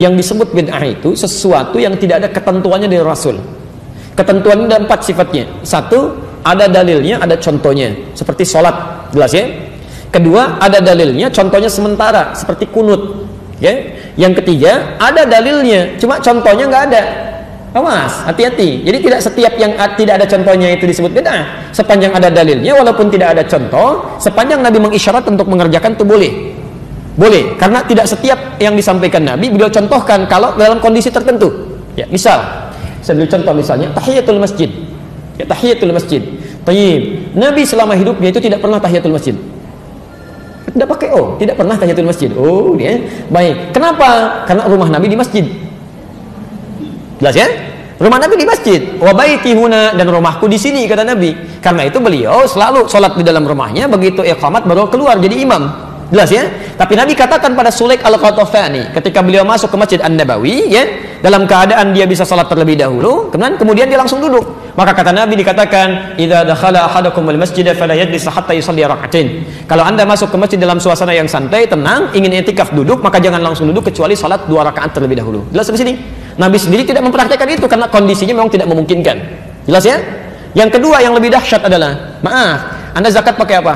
Yang disebut bid'ah itu sesuatu yang tidak ada ketentuannya dari Rasul. Ketentuannya ada 4 sifatnya. 1, ada dalilnya, ada contohnya. Seperti sholat, jelas ya. Kedua, ada dalilnya, contohnya sementara, seperti kunut. Ya. Yang ketiga, ada dalilnya, cuma contohnya nggak ada. Awas, hati-hati. Jadi tidak setiap yang tidak ada contohnya itu disebut bid'ah. Sepanjang ada dalilnya, walaupun tidak ada contoh, sepanjang Nabi mengisyarat untuk mengerjakan itu boleh. Boleh, karena tidak setiap yang disampaikan Nabi beliau contohkan kalau dalam kondisi tertentu. Ya, misal, saya beri contoh misalnya tahiyatul masjid. Ya, tahiyatul masjid. Tayyib. Nabi selama hidupnya itu tidak pernah tahiyatul masjid. Tidak pakai tidak pernah tahiyatul masjid. Dia. Baik. Kenapa? Karena rumah Nabi di masjid. Jelas ya? Rumah Nabi di masjid. Wa baiti huna, dan rumahku di sini, kata Nabi. Karena itu beliau selalu sholat di dalam rumahnya, begitu iqamat baru keluar jadi imam. Jelas ya? Tapi Nabi katakan pada Sulaik al-Qatafani ketika beliau masuk ke Masjid An-Nabawi, ya, dalam keadaan dia bisa sholat terlebih dahulu, kemudian dia langsung duduk. Maka kata Nabi dikatakan, "Idza dakhala ahadukum al-masjid fala yajlis hatta yusalli rak'atain." Kalau Anda masuk ke masjid dalam suasana yang santai, tenang, ingin i'tikaf duduk, maka jangan langsung duduk kecuali salat 2 rakaat terlebih dahulu. Jelas di sini? Nabi sendiri tidak mempraktikkan itu karena kondisinya memang tidak memungkinkan. Jelas ya? Yang kedua yang lebih dahsyat adalah, maaf, Anda zakat pakai apa?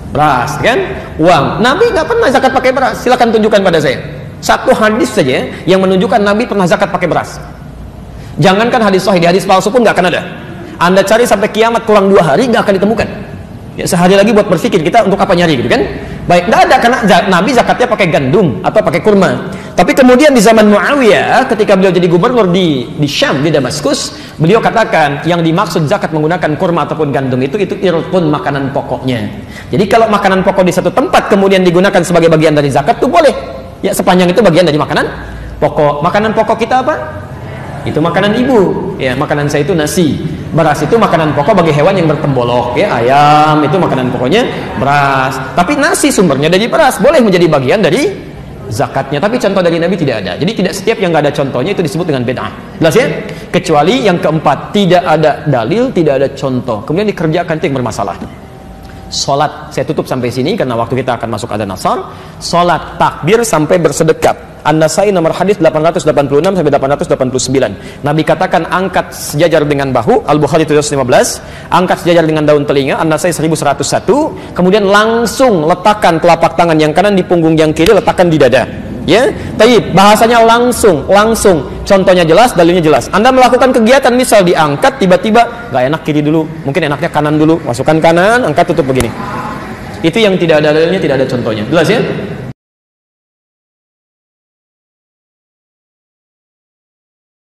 Beras, kan? Uang. Nabi nggak pernah zakat pakai beras. Silakan tunjukkan pada saya. Satu hadis saja yang menunjukkan Nabi pernah zakat pakai beras. Jangankan hadis sahih, di hadis palsu pun nggak akan ada. Anda cari sampai kiamat kurang 2 hari nggak akan ditemukan. Ya, sehari lagi buat berpikir kita untuk apa nyari gitu kan? Baik, nggak ada karena Nabi zakatnya pakai gandum atau pakai kurma. Tapi kemudian di zaman Muawiyah ketika beliau jadi gubernur di Syam, di Damaskus, beliau katakan yang dimaksud zakat menggunakan kurma ataupun gandum itu irqun, makanan pokoknya. Jadi kalau makanan pokok di satu tempat kemudian digunakan sebagai bagian dari zakat itu boleh. Ya, sepanjang itu bagian dari makanan pokok. Makanan pokok kita apa? Itu makanan ibu. Ya, makanan saya itu nasi. Beras itu makanan pokok bagi hewan yang bertembolok. Ya, ayam itu makanan pokoknya beras. Tapi nasi sumbernya dari beras, boleh menjadi bagian dari zakatnya. Tapi contoh dari Nabi tidak ada. Jadi tidak setiap yang nggak ada contohnya itu disebut dengan bid'ah. Jelas ya? Kecuali yang keempat, tidak ada dalil, tidak ada contoh, kemudian dikerjakan, itu yang bermasalah. Salat, saya tutup sampai sini karena waktu kita akan masuk adzan asar. Salat takbir sampai bersedekap. An-Nasai nomor hadis 886 sampai 889. Nabi katakan angkat sejajar dengan bahu, Al-Bukhari 715, angkat sejajar dengan daun telinga, An-Nasai 1101, kemudian langsung letakkan telapak tangan yang kanan di punggung yang kiri, letakkan di dada. Ya, taib, bahasanya langsung. Contohnya jelas, dalilnya jelas. Anda melakukan kegiatan misal diangkat, tiba-tiba nggak enak kiri dulu, mungkin enaknya kanan dulu, masukkan kanan, angkat, tutup begini. Itu yang tidak ada dalilnya, tidak ada contohnya. Jelas ya?